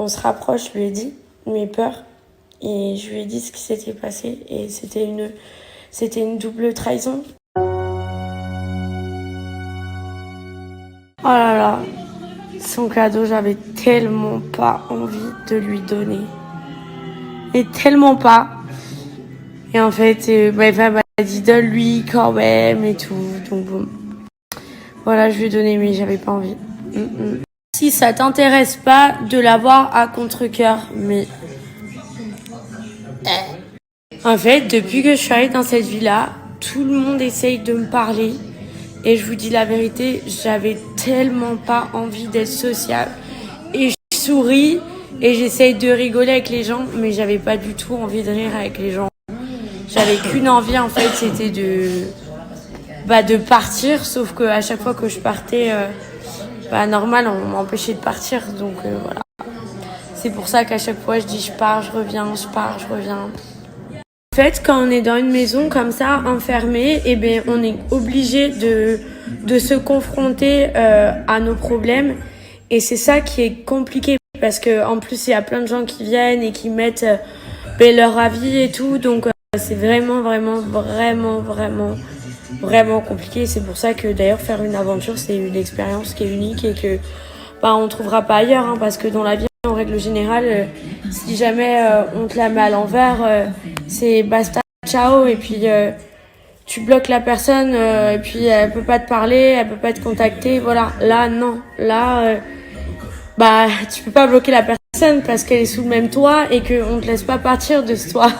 qu'on se rapproche, je lui ai dit mes peurs. Et je lui ai dit ce qui s'était passé. Et c'était une double trahison. Oh là là, son cadeau, j'avais tellement pas envie de lui donner. Et tellement pas. Et en fait, ma femme m'a dit donne-lui quand même et tout. Donc bon. Voilà, je lui ai donné, mais j'avais pas envie. Si ça t'intéresse pas de l'avoir à contre-cœur, mais... En fait, depuis que je suis arrivée dans cette vie-là, tout le monde essaye de me parler. Et je vous dis la vérité, j'avais tellement pas envie d'être sociable. Et je souris et j'essaye de rigoler avec les gens, mais j'avais pas du tout envie de rire avec les gens. J'avais qu'une envie, en fait, c'était de partir. Sauf qu'à chaque fois que je partais, normal, on m'empêchait de partir. Donc voilà. C'est pour ça qu'à chaque fois, je dis je pars, je reviens, je pars, je reviens. En fait, quand on est dans une maison comme ça, enfermée, eh bien, on est obligé de se confronter à nos problèmes. Et c'est ça qui est compliqué parce que en plus, il y a plein de gens qui viennent et qui mettent leur avis et tout. Donc, c'est vraiment compliqué. C'est pour ça que d'ailleurs, faire une aventure, c'est une expérience qui est unique et que on trouvera pas ailleurs. Hein, parce que dans la vie, en règle générale, si jamais on te la met à l'envers, c'est basta, ciao, et puis tu bloques la personne, et puis elle peut pas te parler, elle peut pas te contacter, voilà. Là, non. Là, tu peux pas bloquer la personne parce qu'elle est sous le même toit et qu'on te laisse pas partir de ce toit.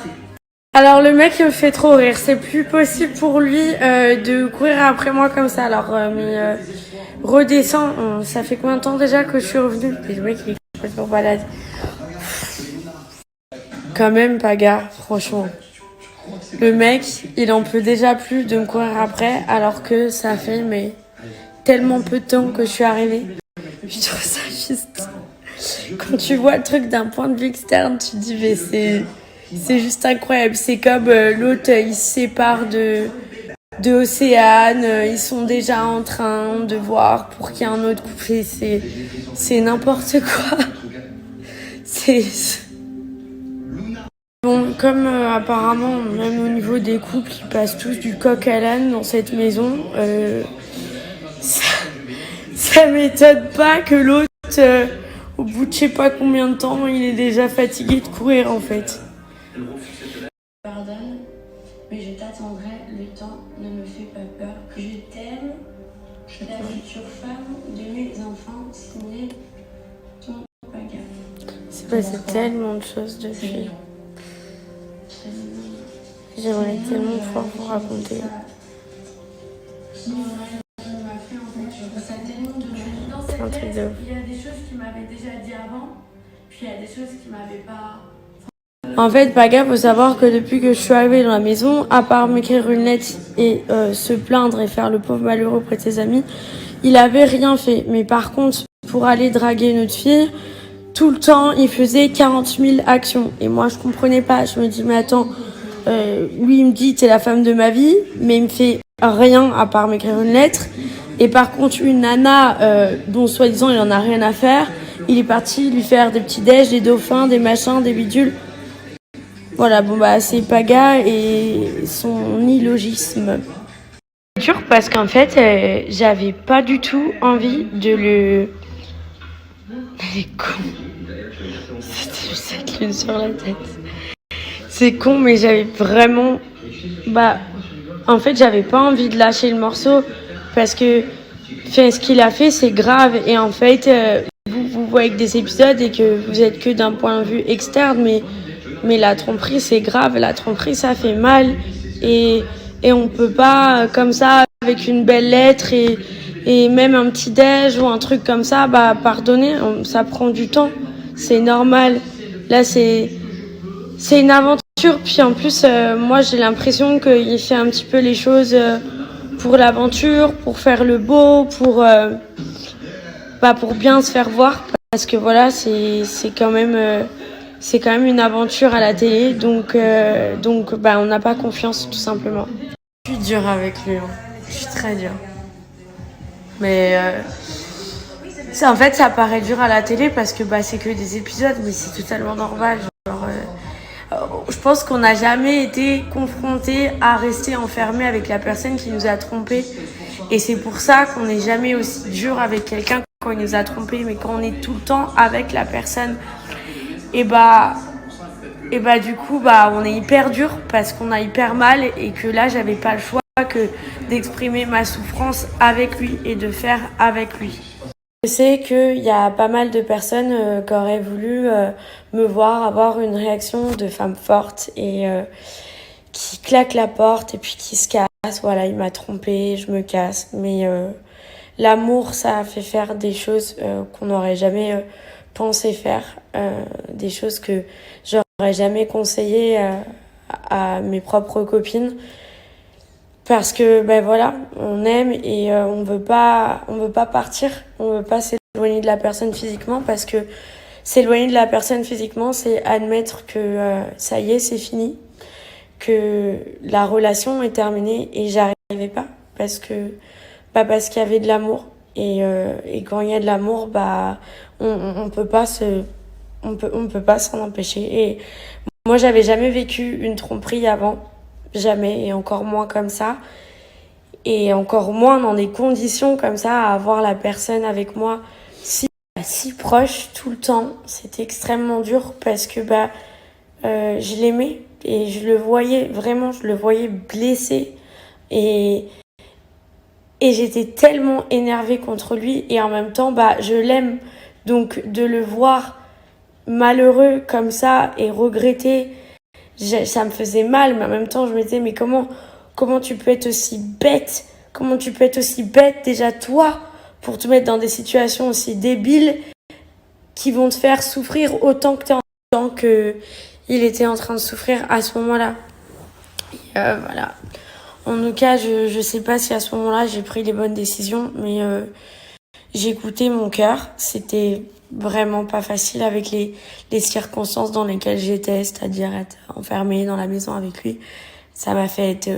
Alors le mec il me fait trop rire, c'est plus possible pour lui de courir après moi comme ça. Alors redescends, ça fait combien de temps déjà que je suis revenue? Et le mec il est complètement malade. Quand même Paga, franchement. Le mec, il en peut déjà plus de me courir après alors que ça fait tellement peu de temps que je suis arrivée. Je trouve ça juste... Quand tu vois le truc d'un point de vue externe, tu te dis mais c'est juste incroyable. C'est comme l'autre, il se sépare de Océane, ils sont déjà en train de voir pour qu'il y ait un autre couple. C'est n'importe quoi. Bon, comme apparemment, même au niveau des couples, ils passent tous du coq à l'âne dans cette maison, ça m'étonne pas que l'autre, au bout de je sais pas combien de temps, il est déjà fatigué de courir en fait. Pardonne, mais je t'attendrai, le temps ne me fait pas peur. Je t'aime, la future femme de mes enfants, signé ton Paga. C'est passé tellement de choses depuis. J'aimerais tellement pouvoir vous raconter. C'est un truc de ouf. Il y a des choses qui m'avaient déjà dit avant, puis il y a des choses qui m'avaient pas... En fait, Paga, faut savoir que depuis que je suis arrivée dans la maison, à part m'écrire une lettre et se plaindre et faire le pauvre malheureux auprès de ses amis, il avait rien fait. Mais par contre, pour aller draguer une autre fille, tout le temps, il faisait 40 000 actions. Et moi, je comprenais pas. Je me dis, mais attends, lui, il me dit, t'es la femme de ma vie, mais il me fait rien à part m'écrire une lettre. Et par contre, une nana dont soi-disant il en a rien à faire, il est parti lui faire des petits déj, des dauphins, des machins, des bidules. Voilà, c'est Paga et son illogisme. C'est dur parce qu'en fait, j'avais pas du tout envie de le... Elle est con. C'était juste cette lune sur la tête. C'est con, mais j'avais vraiment... En fait, j'avais pas envie de lâcher le morceau parce que ce qu'il a fait, c'est grave. Et en fait, vous voyez que des épisodes et que vous êtes que d'un point de vue externe, mais la tromperie, c'est grave. La tromperie, ça fait mal. Et on peut pas, comme ça, avec une belle lettre et même un petit déj ou un truc comme ça, pardonner, ça prend du temps. C'est normal. Là, c'est une aventure. Puis en plus, moi, j'ai l'impression qu'il fait un petit peu les choses pour l'aventure, pour faire le beau, pour bien se faire voir. Parce que voilà, c'est quand même une aventure à la télé. Donc on n'a pas confiance, tout simplement. Je suis dure avec lui. Hein. Je suis très dure. Mais En fait, ça paraît dur à la télé parce que c'est que des épisodes, mais c'est totalement normal. Je pense qu'on n'a jamais été confronté à rester enfermé avec la personne qui nous a trompés. Et c'est pour ça qu'on n'est jamais aussi dur avec quelqu'un quand il nous a trompés, mais quand on est tout le temps avec la personne, du coup, on est hyper dur parce qu'on a hyper mal et que là, j'avais pas le choix que d'exprimer ma souffrance avec lui et de faire avec lui. Je sais qu'il y a pas mal de personnes qui auraient voulu me voir avoir une réaction de femme forte et qui claque la porte et puis qui se casse. Voilà, il m'a trompée, je me casse. Mais l'amour, ça a fait faire des choses qu'on n'aurait jamais pensé faire. Des choses que j'aurais jamais conseillé à mes propres copines. Parce que voilà, on aime et on veut pas partir, on veut pas s'éloigner de la personne physiquement parce que s'éloigner de la personne physiquement, c'est admettre que ça y est, c'est fini, que la relation est terminée et j'arrivais pas parce qu'il y avait de l'amour et quand il y a de l'amour, on peut pas s'en empêcher. Et moi, j'avais jamais vécu une tromperie avant. Jamais, et encore moins comme ça, et encore moins dans des conditions comme ça, à avoir la personne avec moi si proche tout le temps. C'était extrêmement dur parce que je l'aimais et je le voyais vraiment, je le voyais blessé et j'étais tellement énervée contre lui et en même temps je l'aime, donc de le voir malheureux comme ça et regretter, ça me faisait mal, mais en même temps je me disais mais comment tu peux être aussi bête, déjà toi pour te mettre dans des situations aussi débiles qui vont te faire souffrir autant que il était en train de souffrir à ce moment-là. Voilà. En tout cas, je sais pas si à ce moment-là j'ai pris les bonnes décisions, mais j'ai écouté mon cœur. C'était vraiment pas facile avec les circonstances dans lesquelles j'étais, c'est-à-dire être enfermée dans la maison avec lui. Ça m'a fait être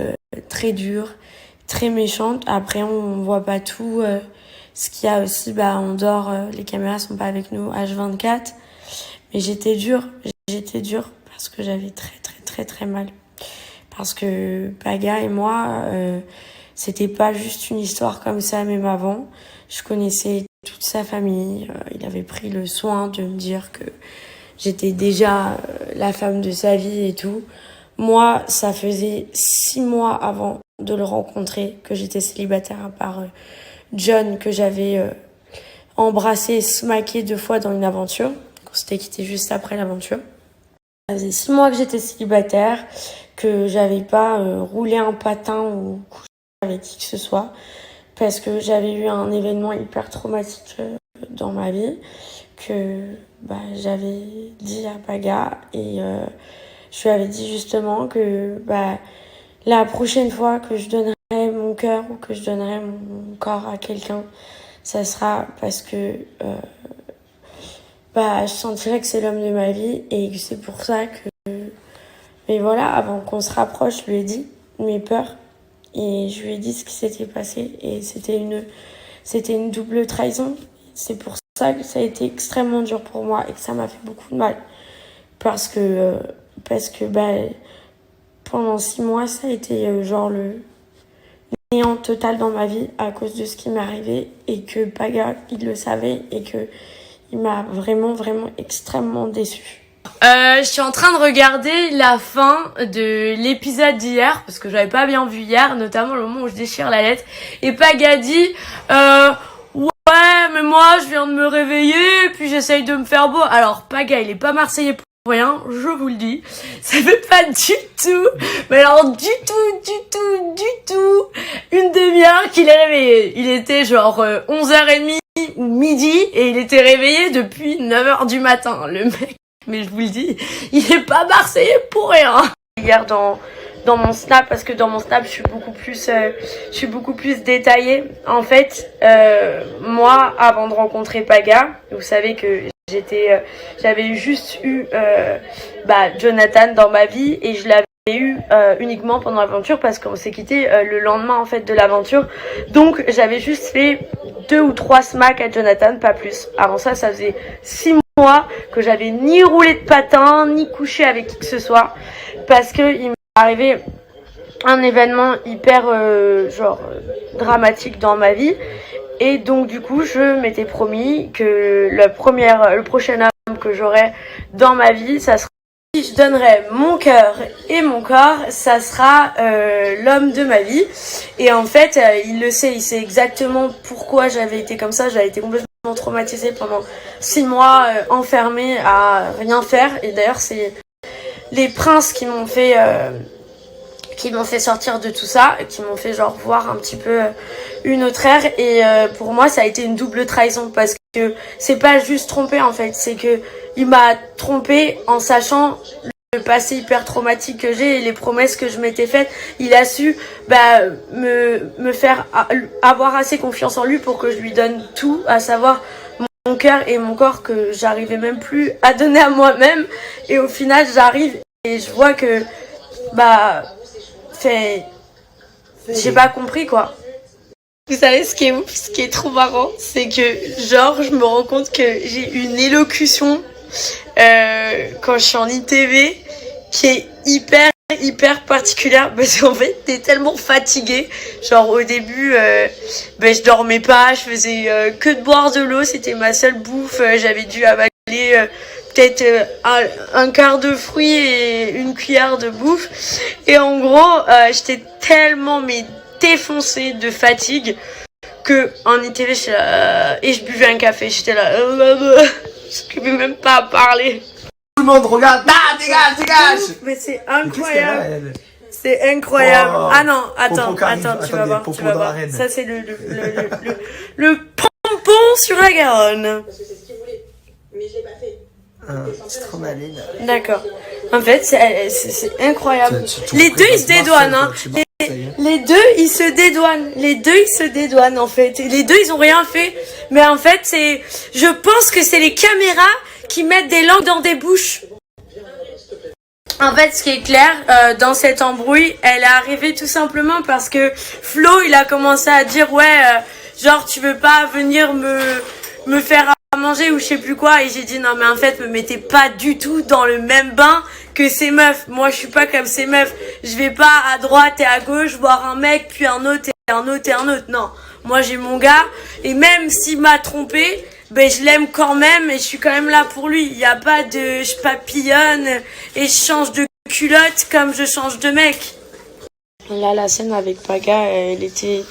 très dure, très méchante. Après, on voit pas tout. Ce qu'il y a aussi, on dort, les caméras sont pas avec nous H24. Mais j'étais dure parce que j'avais très très très très mal. Parce que Paga et moi, c'était pas juste une histoire comme ça, même avant. Je connaissais toute sa famille. Il avait pris le soin de me dire que j'étais déjà la femme de sa vie et tout. Moi, ça faisait 6 mois avant de le rencontrer que j'étais célibataire, à part John, que j'avais embrassé, smacké 2 fois dans une aventure. On s'était quitté juste après l'aventure. Ça faisait 6 mois que j'étais célibataire, que j'avais pas roulé un patin ou couché avec qui que ce soit, parce que j'avais eu un événement hyper traumatique dans ma vie, que j'avais dit à Paga, et je lui avais dit justement que la prochaine fois que je donnerai mon cœur ou que je donnerai mon corps à quelqu'un, ça sera parce que je sentirais que c'est l'homme de ma vie et que c'est pour ça que... Mais voilà, avant qu'on se rapproche, je lui ai dit mes peurs et je lui ai dit ce qui s'était passé et c'était une double trahison. C'est pour ça que ça a été extrêmement dur pour moi et que ça m'a fait beaucoup de mal. Parce que pendant 6 mois, ça a été genre le néant total dans ma vie à cause de ce qui m'est arrivé et que Paga, il le savait et que il m'a vraiment, vraiment extrêmement déçue. Je suis en train de regarder la fin de l'épisode d'hier parce que j'avais pas bien vu hier, notamment le moment où je déchire la lettre et Paga dit ouais mais moi je viens de me réveiller et puis j'essaye de me faire beau. Alors Paga il est pas marseillais pour rien, je vous le dis, ça fait pas du tout, mais alors du tout une demi-heure qu'il est réveillé. Il était genre 11h30 ou midi et il était réveillé depuis 9h du matin, le mec. Mais je vous le dis, il est pas marseillais pour rien. Hier dans mon snap, parce que dans mon snap je suis beaucoup plus détaillée. En fait, moi avant de rencontrer Paga, vous savez que j'avais juste eu Jonathan dans ma vie et je l'avais eu uniquement pendant l'aventure parce qu'on s'est quitté le lendemain en fait de l'aventure. Donc j'avais juste fait 2 ou 3 smacks à Jonathan, pas plus. Avant ça, ça faisait 6 mois que j'avais ni roulé de patin, ni couché avec qui que ce soit. Parce que il m'est arrivé un événement hyper dramatique dans ma vie. Et donc du coup, je m'étais promis que le prochain homme que j'aurai dans ma vie, ça sera, si je donnerai mon cœur et mon corps, ça sera l'homme de ma vie. Et en fait, il le sait, il sait exactement pourquoi j'avais été comme ça. J'avais été complètement traumatisée pendant 6 mois, enfermée à rien faire. Et d'ailleurs, c'est les princes qui m'ont fait sortir de tout ça, qui m'ont fait genre voir un petit peu une autre ère. Et pour moi, ça a été une double trahison parce que c'est pas juste trompé en fait, c'est que il m'a trompé en sachant le passé hyper traumatique que j'ai et les promesses que je m'étais faites. Il a su me faire avoir assez confiance en lui pour que je lui donne tout, à savoir mon cœur et mon corps que j'arrivais même plus à donner à moi-même. Et au final, j'arrive et je vois que j'ai pas compris quoi. Vous savez ce qui est ouf, ce qui est trop marrant, c'est que genre je me rends compte que j'ai une élocution quand je suis en ITV qui est hyper particulière parce qu'en fait t'es tellement fatiguée. Genre au début je dormais pas, je faisais que de boire de l'eau, c'était ma seule bouffe. J'avais dû avaler peut-être un quart de fruits et une cuillère de bouffe. Et en gros, j'étais tellement défoncée de fatigue que en ITV, et je buvais un café. J'étais là, je n'arrivais même pas à parler. Tout le monde regarde, dégage. Mais c'est incroyable. C'est incroyable. Oh, ah non, attends, tu vas voir. Ça c'est le pompon sur la Garonne. Parce que c'est ce qu'il voulait. Mais je l'ai pas fait. C'est trop malin. D'accord. En fait, c'est incroyable. Les deux, ils se dédouanent, hein. Les deux, ils se dédouanent, en fait. Les deux, ils ont rien fait. Mais en fait, je pense que c'est les caméras qui mettent des langues dans des bouches. En fait, ce qui est clair, dans cette embrouille, elle est arrivée tout simplement parce que Flo, il a commencé à dire, genre, tu veux pas venir me faire à manger ou je sais plus quoi. Et j'ai dit, non, mais en fait, me mettez pas du tout dans le même bain que ces meufs. Moi, je suis pas comme ces meufs. Je vais pas à droite et à gauche voir un mec, puis un autre et un autre et un autre. Non. Moi, j'ai mon gars. Et même s'il m'a trompé, je l'aime quand même et je suis quand même là pour lui. Il y a pas de je papillonne et je change de culotte comme je change de mec. Là, la scène avec Paga, elle était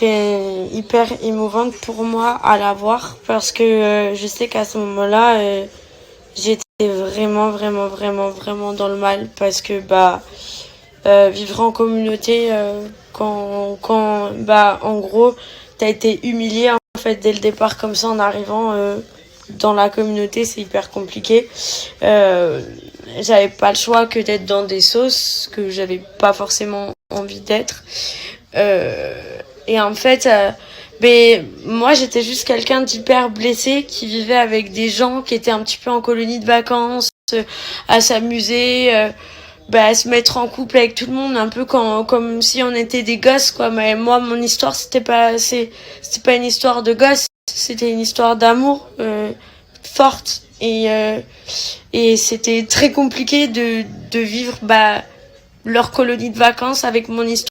hyper émouvante pour moi à la voir parce que je sais qu'à ce moment-là, j'étais vraiment dans le mal parce que vivre en communauté quand en gros t'as été humilié en fait dès le départ comme ça en arrivant dans la communauté, c'est hyper compliqué. J'avais pas le choix que d'être dans des sauces que j'avais pas forcément envie d'être. Et en fait, moi j'étais juste quelqu'un d'hyper blessé qui vivait avec des gens qui étaient un petit peu en colonie de vacances, à s'amuser, à se mettre en couple avec tout le monde, un peu comme si on était des gosses quoi. Mais moi mon histoire c'était pas une histoire de gosse, c'était une histoire d'amour forte et c'était très compliqué de vivre leur colonie de vacances avec mon histoire.